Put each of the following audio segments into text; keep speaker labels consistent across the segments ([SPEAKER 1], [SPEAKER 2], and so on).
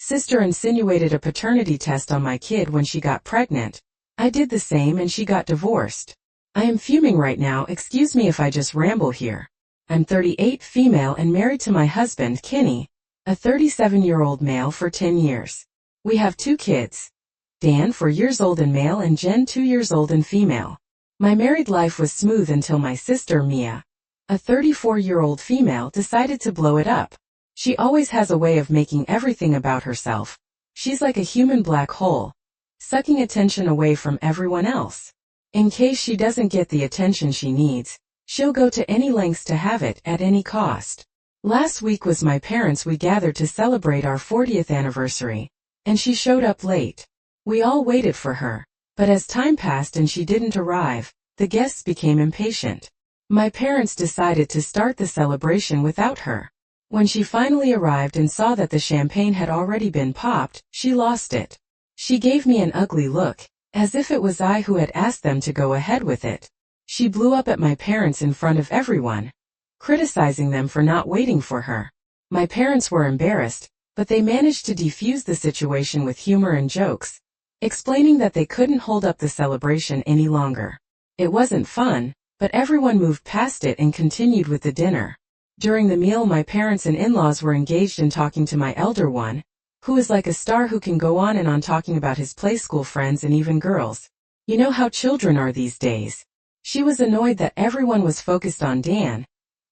[SPEAKER 1] Sister insinuated a paternity test on my kid when she got pregnant. I did the same and she got divorced. I am fuming right now, excuse me if I just ramble here. I'm 38, female and married to my husband, Kenny, a 37-year-old male for 10 years. We have 2 kids. Dan, 4 years old and male, and Jen, 2 years old and female. My married life was smooth until my sister Mia, a 34-year-old female, decided to blow it up. She always has a way of making everything about herself. She's like a human black hole, sucking attention away from everyone else. In case she doesn't get the attention she needs, she'll go to any lengths to have it at any cost. Last week was my parents. We gathered to celebrate our 40th anniversary, and she showed up late. We all waited for her, but as time passed and she didn't arrive, the guests became impatient. My parents decided to start the celebration without her. When she finally arrived and saw that the champagne had already been popped, she lost it. She gave me an ugly look, as if it was I who had asked them to go ahead with it. She blew up at my parents in front of everyone, criticizing them for not waiting for her. My parents were embarrassed, but they managed to defuse the situation with humor and jokes, explaining that they couldn't hold up the celebration any longer. It wasn't fun, but everyone moved past it and continued with the dinner. During the meal, my parents and in-laws were engaged in talking to my elder one, who is like a star who can go on and on talking about his playschool friends and even girls. You know how children are these days. She was annoyed that everyone was focused on Dan,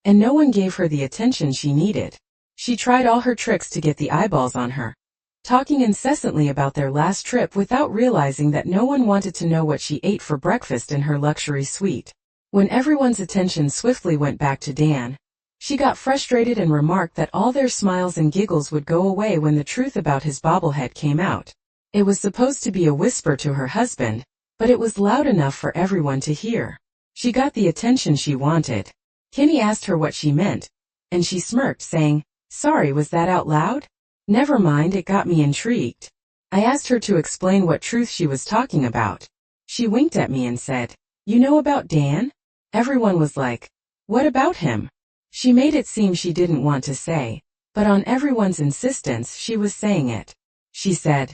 [SPEAKER 1] and no one gave her the attention she needed. She tried all her tricks to get the eyeballs on her, talking incessantly about their last trip without realizing that no one wanted to know what she ate for breakfast in her luxury suite. When everyone's attention swiftly went back to Dan, she got frustrated and remarked that all their smiles and giggles would go away when the truth about his bobblehead came out. It was supposed to be a whisper to her husband, but it was loud enough for everyone to hear. She got the attention she wanted. Kenny asked her what she meant, and she smirked, saying, "Sorry, was that out loud?" Never mind, it got me intrigued. I asked her to explain what truth she was talking about. She winked at me and said, "You know about Dan?" Everyone was like, "What about him?" She made it seem she didn't want to say, but on everyone's insistence she was saying it. She said,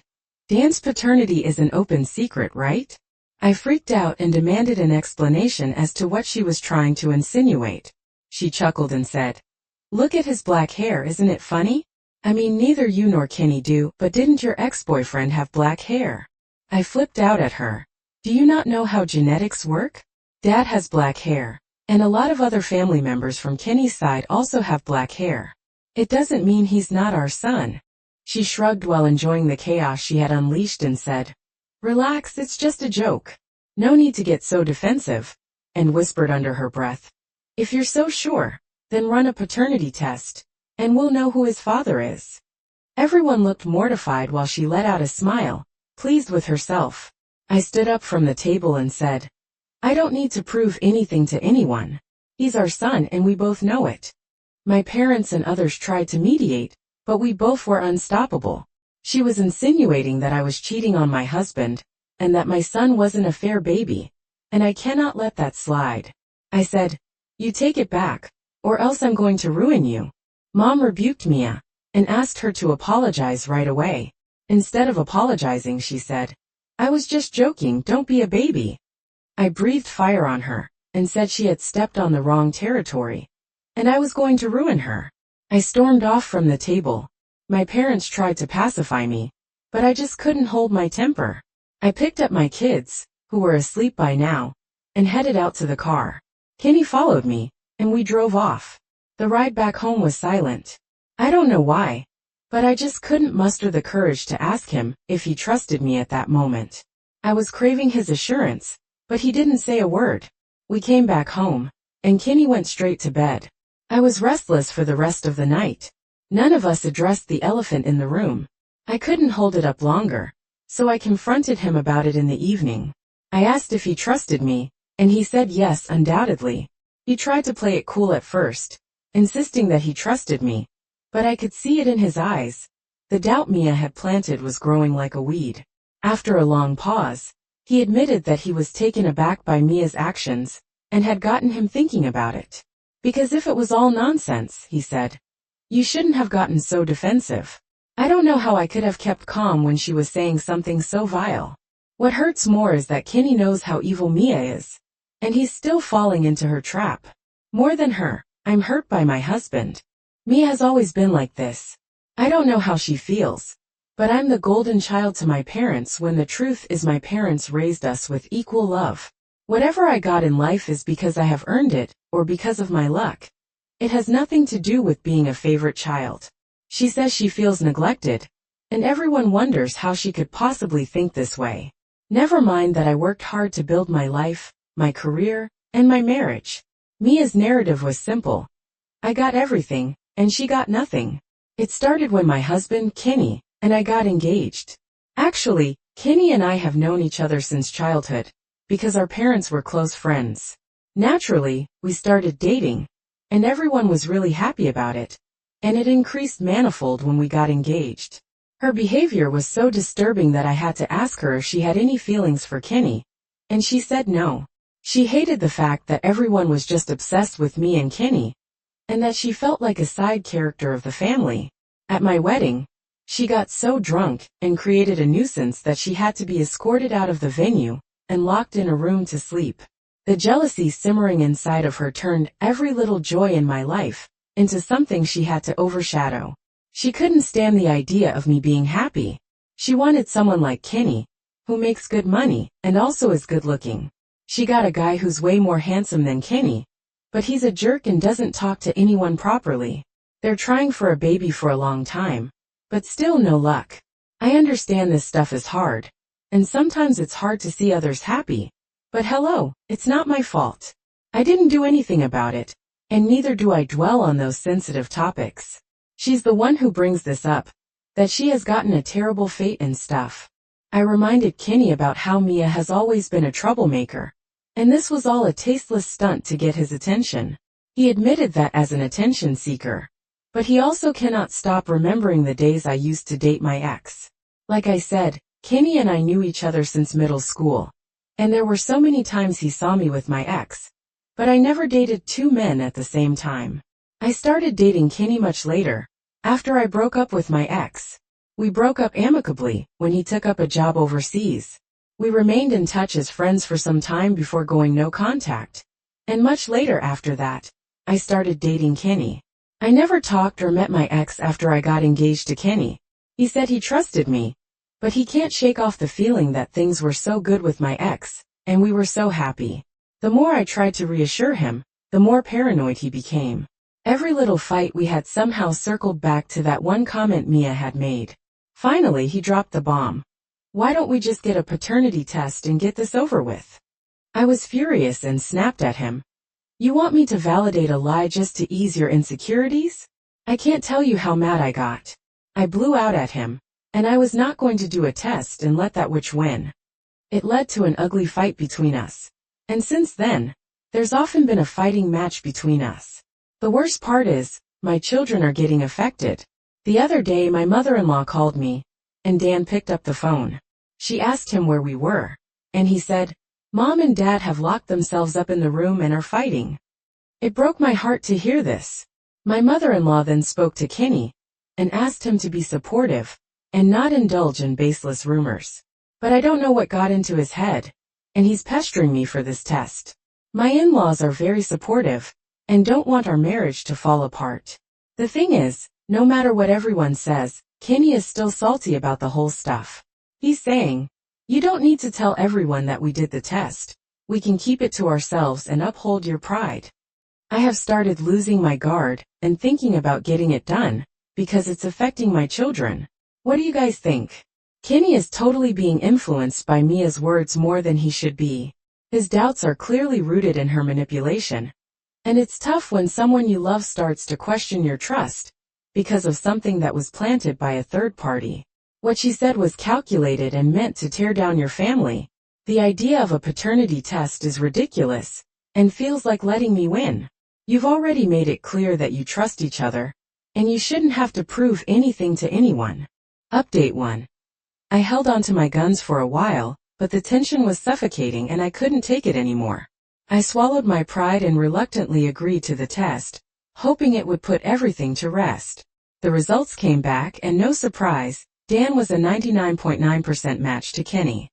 [SPEAKER 1] "Dan's paternity is an open secret, right?" I freaked out and demanded an explanation as to what she was trying to insinuate. She chuckled and said, "Look at his black hair, isn't it funny? I mean, neither you nor Kenny do, but didn't your ex-boyfriend have black hair?" I flipped out at her. "Do you not know how genetics work? Dad has black hair, and a lot of other family members from Kenny's side also have black hair. It doesn't mean he's not our son." She shrugged while enjoying the chaos she had unleashed and said, "Relax, it's just a joke. No need to get so defensive," and whispered under her breath, "If you're so sure, then run a paternity test, and we'll know who his father is." Everyone looked mortified while she let out a smile, pleased with herself. I stood up from the table and said, "I don't need to prove anything to anyone. He's our son and we both know it." My parents and others tried to mediate, but we both were unstoppable. She was insinuating that I was cheating on my husband, and that my son wasn't a fair baby, and I cannot let that slide. I said, "You take it back, or else I'm going to ruin you." Mom rebuked Mia, and asked her to apologize right away. Instead of apologizing, she said, "I was just joking, don't be a baby." I breathed fire on her, and said she had stepped on the wrong territory, and I was going to ruin her. I stormed off from the table. My parents tried to pacify me, but I just couldn't hold my temper. I picked up my kids, who were asleep by now, and headed out to the car. Kenny followed me, and we drove off. The ride back home was silent. I don't know why, but I just couldn't muster the courage to ask him if he trusted me at that moment. I was craving his assurance, but he didn't say a word. We came back home, and Kenny went straight to bed. I was restless for the rest of the night. None of us addressed the elephant in the room. I couldn't hold it up longer, so I confronted him about it in the evening. I asked if he trusted me, and he said yes, undoubtedly. He tried to play it cool at first, insisting that he trusted me, but I could see it in his eyes. The doubt Mia had planted was growing like a weed. After a long pause, he admitted that he was taken aback by Mia's actions, and had gotten him thinking about it. "Because if it was all nonsense," he said, "you shouldn't have gotten so defensive." I don't know how I could have kept calm when she was saying something so vile. What hurts more is that Kenny knows how evil Mia is. And he's still falling into her trap. More than her, I'm hurt by my husband. Mia has always been like this. I don't know how she feels. But I'm the golden child to my parents when the truth is my parents raised us with equal love. Whatever I got in life is because I have earned it, or because of my luck. It has nothing to do with being a favorite child. She says she feels neglected, and everyone wonders how she could possibly think this way. Never mind that I worked hard to build my life, my career, and my marriage. Mia's narrative was simple. I got everything, and she got nothing. It started when my husband, Kenny, and I got engaged. Actually, Kenny and I have known each other since childhood, because our parents were close friends. Naturally, we started dating, and everyone was really happy about it. And it increased manifold when we got engaged. Her behavior was so disturbing that I had to ask her if she had any feelings for Kenny, and she said no. She hated the fact that everyone was just obsessed with me and Kenny, and that she felt like a side character of the family. At my wedding, she got so drunk and created a nuisance that she had to be escorted out of the venue and locked in a room to sleep. The jealousy simmering inside of her turned every little joy in my life into something she had to overshadow. She couldn't stand the idea of me being happy. She wanted someone like Kenny, who makes good money and also is good looking. She got a guy who's way more handsome than Kenny, but he's a jerk and doesn't talk to anyone properly. They're trying for a baby for a long time, but still no luck. I understand this stuff is hard, and sometimes it's hard to see others happy. But hello, it's not my fault. I didn't do anything about it, and neither do I dwell on those sensitive topics. She's the one who brings this up, that she has gotten a terrible fate and stuff. I reminded Kenny about how Mia has always been a troublemaker, and this was all a tasteless stunt to get his attention. He admitted that as an attention seeker. But he also cannot stop remembering the days I used to date my ex. Like I said, Kenny and I knew each other since middle school, and there were so many times he saw me with my ex. But I never dated two men at the same time. I started dating Kenny much later, after I broke up with my ex. We broke up amicably when he took up a job overseas. We remained in touch as friends for some time before going no contact. And much later after that, I started dating Kenny. I never talked or met my ex after I got engaged to Kenny. He said he trusted me, but he can't shake off the feeling that things were so good with my ex, and we were so happy. The more I tried to reassure him, the more paranoid he became. Every little fight we had somehow circled back to that one comment Mia had made. Finally, he dropped the bomb. Why don't we just get a paternity test and get this over with? I was furious and snapped at him. You want me to validate a lie just to ease your insecurities? I can't tell you how mad I got. I blew out at him, and I was not going to do a test and let that witch win. It led to an ugly fight between us. And since then, there's often been a fighting match between us. The worst part is, my children are getting affected. The other day my mother-in-law called me, and Dan picked up the phone. She asked him where we were, and he said, Mom and Dad have locked themselves up in the room and are fighting. It broke my heart to hear this. My mother-in-law then spoke to Kenny, and asked him to be supportive, and not indulge in baseless rumors. But I don't know what got into his head, and he's pestering me for this test. My in-laws are very supportive, and don't want our marriage to fall apart. The thing is, no matter what everyone says, Kenny is still salty about the whole stuff. He's saying, you don't need to tell everyone that we did the test. We can keep it to ourselves and uphold your pride. I have started losing my guard and thinking about getting it done, because it's affecting my children. What do you guys think? Kenny is totally being influenced by Mia's words more than he should be. His doubts are clearly rooted in her manipulation. And it's tough when someone you love starts to question your trust, because of something that was planted by a third party. What she said was calculated and meant to tear down your family. The idea of a paternity test is ridiculous, and feels like letting me win. You've already made it clear that you trust each other, and you shouldn't have to prove anything to anyone. Update 1. I held on to my guns for a while, but the tension was suffocating and I couldn't take it anymore. I swallowed my pride and reluctantly agreed to the test, hoping it would put everything to rest. The results came back and no surprise, Dan was a 99.9% match to Kenny.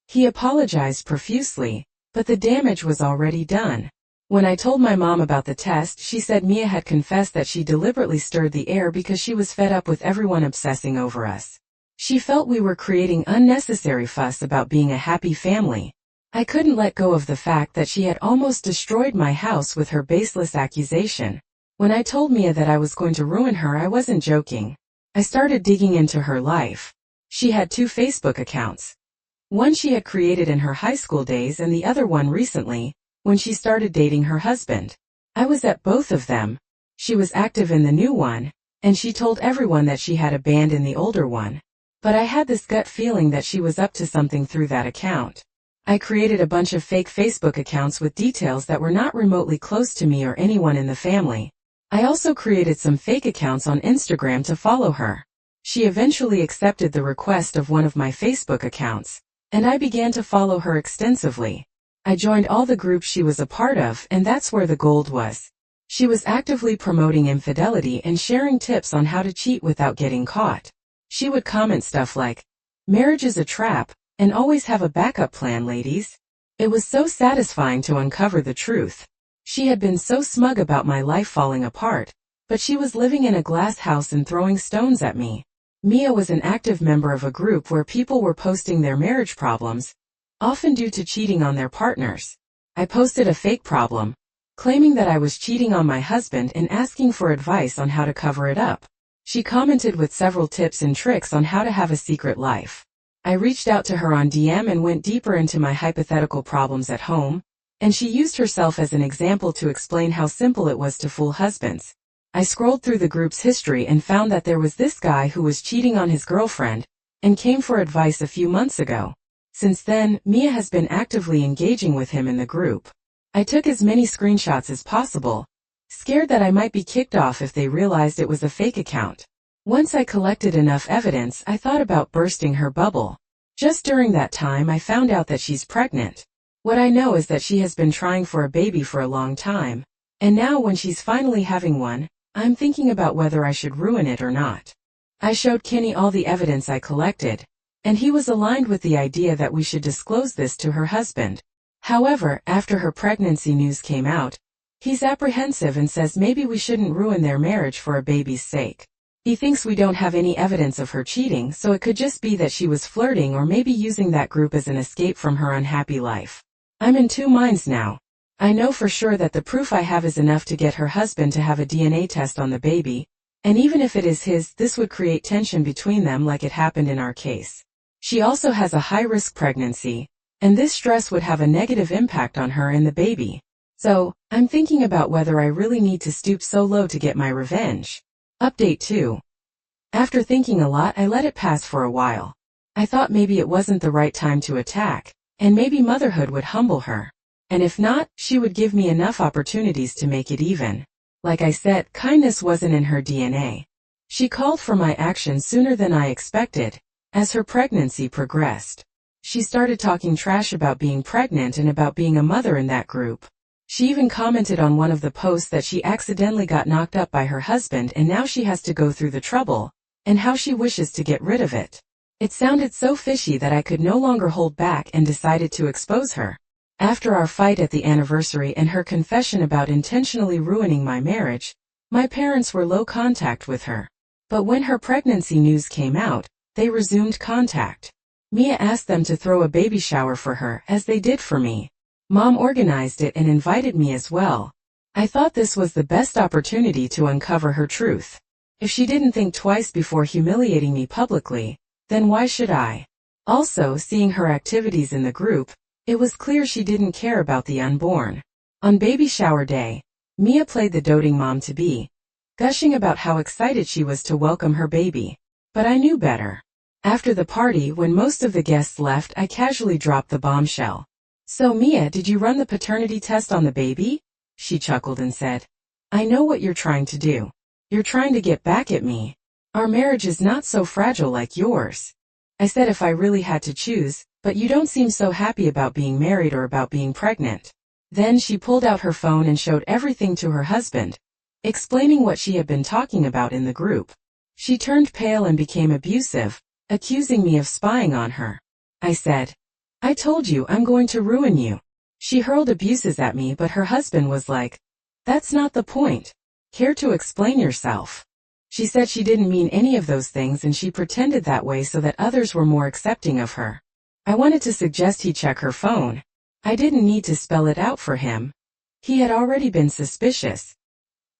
[SPEAKER 1] He apologized profusely, but the damage was already done. When I told my mom about the test, she said Mia had confessed that she deliberately stirred the air because she was fed up with everyone obsessing over us. She felt we were creating unnecessary fuss about being a happy family. I couldn't let go of the fact that she had almost destroyed my house with her baseless accusation. When I told Mia that I was going to ruin her, I wasn't joking. I started digging into her life. She had 2 Facebook accounts. One she had created in her high school days and the other one recently, when she started dating her husband. I was at both of them. She was active in the new one, and she told everyone that she had abandoned the older one. But I had this gut feeling that she was up to something through that account. I created a bunch of fake Facebook accounts with details that were not remotely close to me or anyone in the family. I also created some fake accounts on Instagram to follow her. She eventually accepted the request of one of my Facebook accounts, and I began to follow her extensively. I joined all the groups she was a part of, and that's where the gold was. She was actively promoting infidelity and sharing tips on how to cheat without getting caught. She would comment stuff like, "Marriage is a trap, and always have a backup plan, ladies." It was so satisfying to uncover the truth. She had been so smug about my life falling apart, but she was living in a glass house and throwing stones at me. Mia was an active member of a group where people were posting their marriage problems, often due to cheating on their partners. I posted a fake problem, claiming that I was cheating on my husband and asking for advice on how to cover it up. She commented with several tips and tricks on how to have a secret life. I reached out to her on DM and went deeper into my hypothetical problems at home, and she used herself as an example to explain how simple it was to fool husbands. I scrolled through the group's history and found that there was this guy who was cheating on his girlfriend, and came for advice a few months ago. Since then, Mia has been actively engaging with him in the group. I took as many screenshots as possible, scared that I might be kicked off if they realized it was a fake account. Once I collected enough evidence, I thought about bursting her bubble. Just during that time, I found out that she's pregnant. What I know is that she has been trying for a baby for a long time, and now when she's finally having one, I'm thinking about whether I should ruin it or not. I showed Kenny all the evidence I collected, and he was aligned with the idea that we should disclose this to her husband. However, after her pregnancy news came out, he's apprehensive and says maybe we shouldn't ruin their marriage for a baby's sake. He thinks we don't have any evidence of her cheating, so it could just be that she was flirting or maybe using that group as an escape from her unhappy life. I'm in 2 minds now. I know for sure that the proof I have is enough to get her husband to have a DNA test on the baby, and even if it is his, this would create tension between them like it happened in our case. She also has a high-risk pregnancy, and this stress would have a negative impact on her and the baby. So, I'm thinking about whether I really need to stoop so low to get my revenge. Update 2. After thinking a lot, I let it pass for a while. I thought maybe it wasn't the right time to attack, and maybe motherhood would humble her. And if not, she would give me enough opportunities to make it even. Like I said, kindness wasn't in her DNA. She called for my action sooner than I expected. As her pregnancy progressed, she started talking trash about being pregnant and about being a mother in that group. She even commented on one of the posts that she accidentally got knocked up by her husband and now she has to go through the trouble, and how she wishes to get rid of it. It sounded so fishy that I could no longer hold back and decided to expose her. After our fight at the anniversary and her confession about intentionally ruining my marriage, my parents were low contact with her. But when her pregnancy news came out, they resumed contact. Mia asked them to throw a baby shower for her, as they did for me. Mom organized it and invited me as well. I thought this was the best opportunity to uncover her truth. If she didn't think twice before humiliating me publicly, then why should I? Also, seeing her activities in the group, it was clear she didn't care about the unborn. On baby shower day, Mia played the doting mom-to-be, gushing about how excited she was to welcome her baby. But I knew better. After the party, when most of the guests left, I casually dropped the bombshell. "So Mia, did you run the paternity test on the baby?" She chuckled and said, "I know what you're trying to do. You're trying to get back at me. Our marriage is not so fragile like yours." I said if I really had to choose, "But you don't seem so happy about being married or about being pregnant." Then she pulled out her phone and showed everything to her husband, explaining what she had been talking about in the group. She turned pale and became abusive, accusing me of spying on her. I said, "I told you I'm going to ruin you." She hurled abuses at me, but her husband was like, "That's not the point. Care to explain yourself?" She said she didn't mean any of those things and she pretended that way so that others were more accepting of her. I wanted to suggest he check her phone. I didn't need to spell it out for him. He had already been suspicious.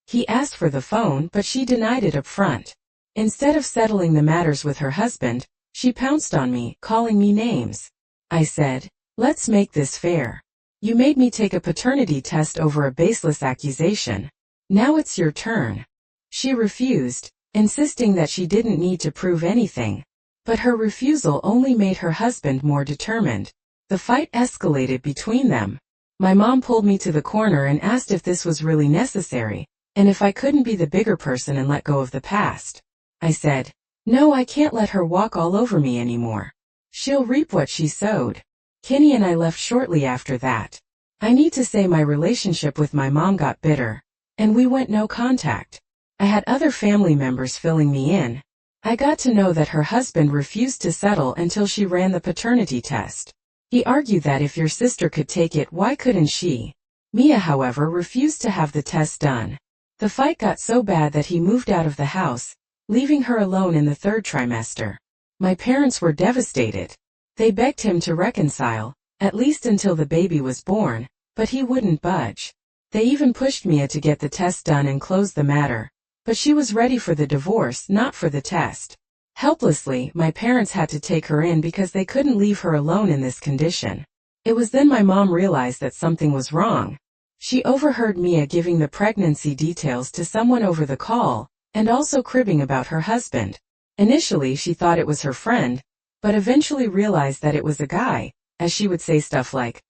[SPEAKER 1] He asked for the phone, but she denied it up front. Instead of settling the matters with her husband, she pounced on me, calling me names. I said, "Let's make this fair. You made me take a paternity test over a baseless accusation. Now it's your turn." She refused, insisting that she didn't need to prove anything. But her refusal only made her husband more determined. The fight escalated between them. My mom pulled me to the corner and asked if this was really necessary, and if I couldn't be the bigger person and let go of the past. I said, "No, I can't let her walk all over me anymore. She'll reap what she sowed." Kenny and I left shortly after that. I need to say my relationship with my mom got bitter, and we went no contact. I had other family members filling me in. I got to know that her husband refused to settle until she ran the paternity test. He argued that if your sister could take it, why couldn't she? Mia, however, refused to have the test done. The fight got so bad that he moved out of the house, leaving her alone in the third trimester. My parents were devastated. They begged him to reconcile, at least until the baby was born, but he wouldn't budge. They even pushed Mia to get the test done and close the matter. But she was ready for the divorce, not for the test. Helplessly, my parents had to take her in because they couldn't leave her alone in this condition. It was then my mom realized that something was wrong. She overheard Mia giving the pregnancy details to someone over the call, and also cribbing about her husband. Initially, she thought it was her friend, but eventually realized that it was a guy, as she would say stuff like,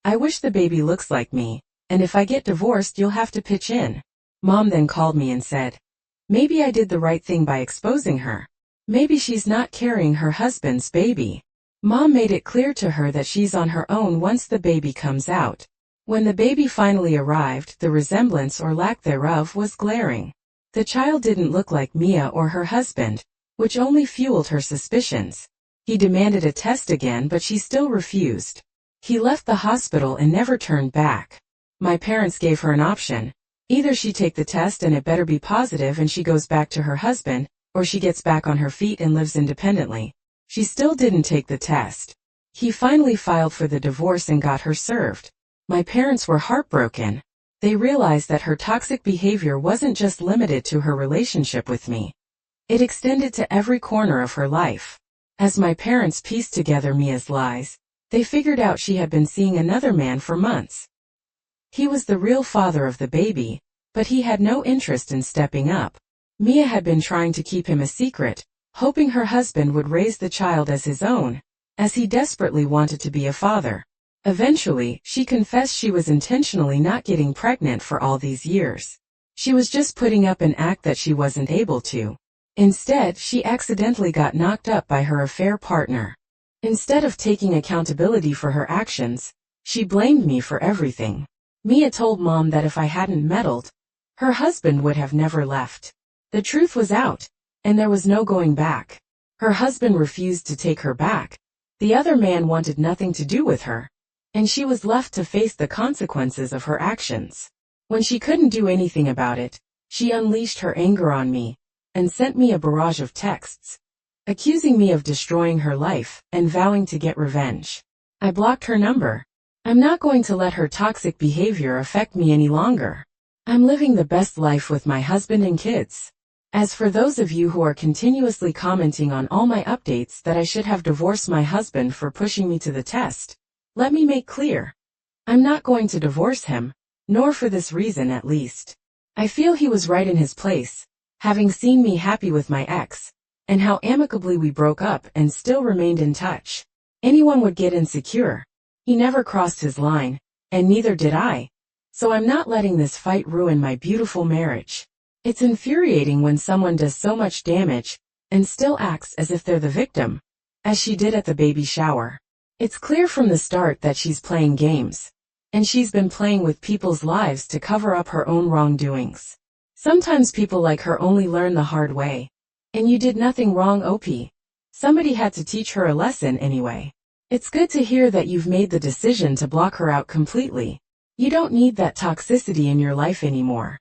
[SPEAKER 1] "I wish the baby looks like me, and if I get divorced you'll have to pitch in." Mom then called me and said, "Maybe I did the right thing by exposing her. Maybe she's not carrying her husband's baby." Mom made it clear to her that she's on her own once the baby comes out. When the baby finally arrived, the resemblance or lack thereof was glaring. The child didn't look like Mia or her husband, which only fueled her suspicions. He demanded a test again, but she still refused. He left the hospital and never turned back. My parents gave her an option. Either she take the test and it better be positive and she goes back to her husband, or she gets back on her feet and lives independently. She still didn't take the test. He finally filed for the divorce and got her served. My parents were heartbroken. They realized that her toxic behavior wasn't just limited to her relationship with me. It extended to every corner of her life. As my parents pieced together Mia's lies, they figured out she had been seeing another man for months. He was the real father of the baby, but he had no interest in stepping up. Mia had been trying to keep him a secret, hoping her husband would raise the child as his own, as he desperately wanted to be a father. Eventually, she confessed she was intentionally not getting pregnant for all these years. She was just putting up an act that she wasn't able to. Instead, she accidentally got knocked up by her affair partner. Instead of taking accountability for her actions, she blamed me for everything. Mia told Mom that if I hadn't meddled, her husband would have never left. The truth was out, and there was no going back. Her husband refused to take her back. The other man wanted nothing to do with her, and she was left to face the consequences of her actions. When she couldn't do anything about it, she unleashed her anger on me, and sent me a barrage of texts, accusing me of destroying her life and vowing to get revenge. I blocked her number. I'm not going to let her toxic behavior affect me any longer. I'm living the best life with my husband and kids. As for those of you who are continuously commenting on all my updates that I should have divorced my husband for pushing me to the test, let me make clear. I'm not going to divorce him, nor for this reason at least. I feel he was right in his place, having seen me happy with my ex, and how amicably we broke up and still remained in touch. Anyone would get insecure. He never crossed his line, and neither did I. So I'm not letting this fight ruin my beautiful marriage. It's infuriating when someone does so much damage, and still acts as if they're the victim, as she did at the baby shower. It's clear from the start that she's playing games, and she's been playing with people's lives to cover up her own wrongdoings. Sometimes people like her only learn the hard way. And you did nothing wrong, OP. Somebody had to teach her a lesson anyway. It's good to hear that you've made the decision to block her out completely. You don't need that toxicity in your life anymore.